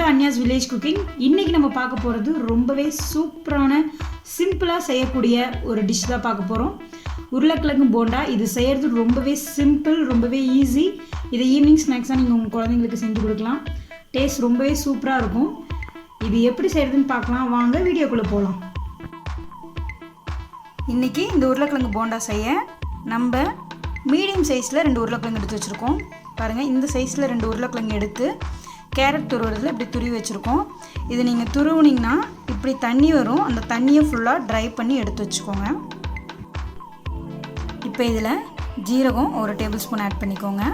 அன்யாஸ் village cooking. இன்றைக்கி நம்ம பார்க்க போகிறது ரொம்பவே சூப்பரான சிம்பிளாக செய்யக்கூடிய ஒரு டிஷ் தான் பார்க்க போகிறோம். உருளைக்கிழங்கு போண்டா. இது செய்கிறது ரொம்பவே சிம்பிள், ரொம்பவே ஈஸி. இதை ஈவினிங் ஸ்நாக்ஸாக நீங்கள் உங்கள் குழந்தைங்களுக்கு செஞ்சு கொடுக்கலாம். டேஸ்ட் ரொம்பவே சூப்பராக இருக்கும். இது எப்படி செய்கிறதுன்னு பார்க்கலாம். வாங்க வீடியோக்குள்ளே போகலாம். இன்றைக்கி இந்த உருளைக்கிழங்கு போண்டா செய்ய நம்ம மீடியம் சைஸில் 2 உருளைக்கிழங்கு எடுத்து வச்சுருக்கோம். பாருங்கள், இந்த சைஸில் 2 உருளைக்கிழங்கு எடுத்து கேரட் துருவுறதுல இப்படி துருவி வச்சுருக்கோம். இது நீங்கள் துருவுனிங்கன்னா இப்படி தண்ணி வரும். அந்த தண்ணியை ஃபுல்லாக ட்ரை பண்ணி எடுத்து வச்சுக்கோங்க. இப்போ இதில் ஜீரகம் 1 டேபிள் ஸ்பூன் ஆட் பண்ணிக்கோங்க.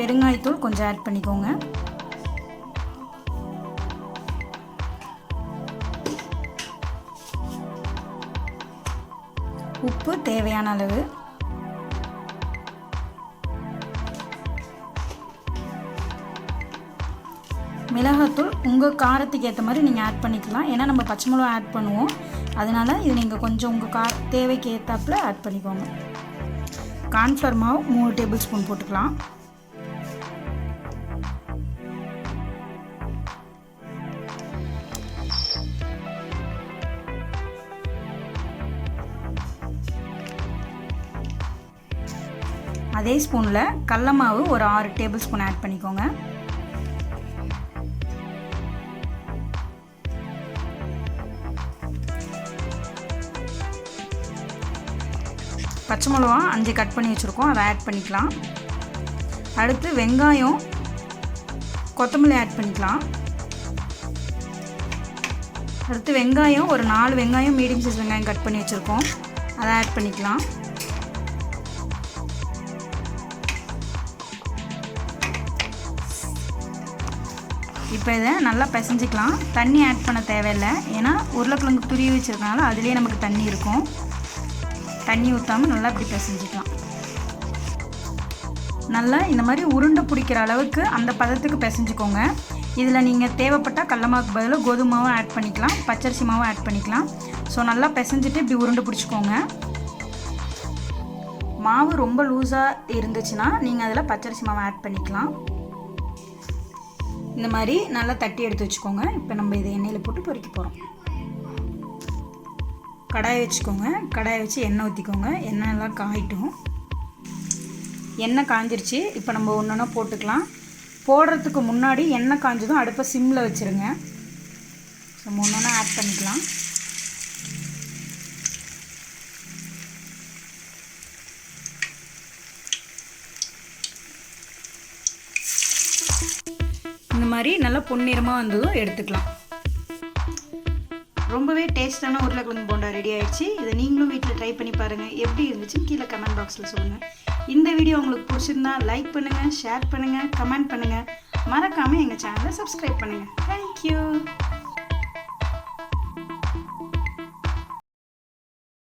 பெருங்காயத்தூள் கொஞ்சம் ஆட் பண்ணிக்கோங்க. உப்பு தேவையான அளவு. மிளகாத்தூள் உங்கள் காரத்துக்கு ஏற்ற மாதிரி நீங்கள் ஆட் பண்ணிக்கலாம். ஏன்னா நம்ம பச்சை மிளகா ஆட் பண்ணுவோம். அதனால் இது நீங்கள் கொஞ்சம் உங்கள் தேவைக்கு ஏற்றாப்புல ஆட் பண்ணிக்கோங்க. கார்ன்ஃப்ளவர் மாவு 3 டேபிள் ஸ்பூன் போட்டுக்கலாம். அதே ஸ்பூனில் கடல மாவு ஒரு 6 டேபிள் ஸ்பூன் ஆட் பண்ணிக்கோங்க. பச்சை மிளகா 5 கட் பண்ணி வச்சுருக்கோம், அதை ஆட் பண்ணிக்கலாம். அடுத்து வெங்காயம், கொத்தமல்லி ஆட் பண்ணிக்கலாம். அடுத்து வெங்காயம் ஒரு 4 வெங்காயம் மீடியம் சைஸ் வெங்காயம் கட் பண்ணி வச்சுருக்கோம், அதை ஆட் பண்ணிக்கலாம். இப்போ இதை நல்லா பிசைஞ்சிக்கலாம். தண்ணி ஆட் பண்ண தேவையில்லை, ஏன்னா உருளைக்கிழங்கு துருவி வச்சுருக்கனால அதுலேயே நமக்கு தண்ணி இருக்கும். தண்ணி ஊற்றாமல் நல்லா இப்படி பிசைஞ்சிக்கலாம். நல்லா இந்த மாதிரி உருண்டை பிடிக்கிற அளவுக்கு அந்த பதத்துக்கு பிசைஞ்சிக்கோங்க. இதில் நீங்கள் தேவைப்பட்டால் கடல மாவுக்கு பதிலாக கோதுமை மாவும் ஆட் பண்ணிக்கலாம், பச்சரிசி மாவும் ஆட் பண்ணிக்கலாம். ஸோ நல்லா பிசைஞ்சிட்டு இப்படி உருண்டை பிடிச்சிக்கோங்க. மாவு ரொம்ப லூஸாக இருந்துச்சுன்னா நீங்கள் அதில் பச்சரிசி மாவை ஆட் பண்ணிக்கலாம். இந்த மாதிரி நல்லா தட்டி எடுத்து வச்சுக்கோங்க. இப்போ நம்ம இதை எண்ணெயில் போட்டு பொரிக்க போகிறோம். கடாயை வச்சுக்கோங்க. கடாயை வச்சு எண்ணெய் ஊற்றிக்கோங்க. எண்ணெய் எல்லாம் காயிட்டும். எண்ணெய் காஞ்சிருச்சு. இப்போ நம்ம ஒன்றா போட்டுக்கலாம். போடுறதுக்கு முன்னாடி எண்ணெய் காஞ்சதும் அடுப்பை சிம்மில் வச்சுருங்க. நம்ம ஒன்றா ஆட் பண்ணிக்கலாம். இந்த மாதிரி நல்லா பொன்னிறமாக வந்ததும் எடுத்துக்கலாம். ரொம்பவே டேஸ்டான உருளைக்கிழங்கு போண்டா ரெடி ஆயிடுச்சு. இதை நீங்களும் வீட்டில் ட்ரை பண்ணி பாருங்கள். எப்படி இருந்துச்சுன்னு கீழே கமெண்ட் பாக்ஸில் சொல்லுங்கள். இந்த வீடியோ உங்களுக்கு பிடிச்சிருந்தா லைக் பண்ணுங்கள், ஷேர் பண்ணுங்கள், கமெண்ட் பண்ணுங்கள். மறக்காமல் எங்கள் சேனலை சப்ஸ்கிரைப் பண்ணுங்கள். தேங்க்யூ.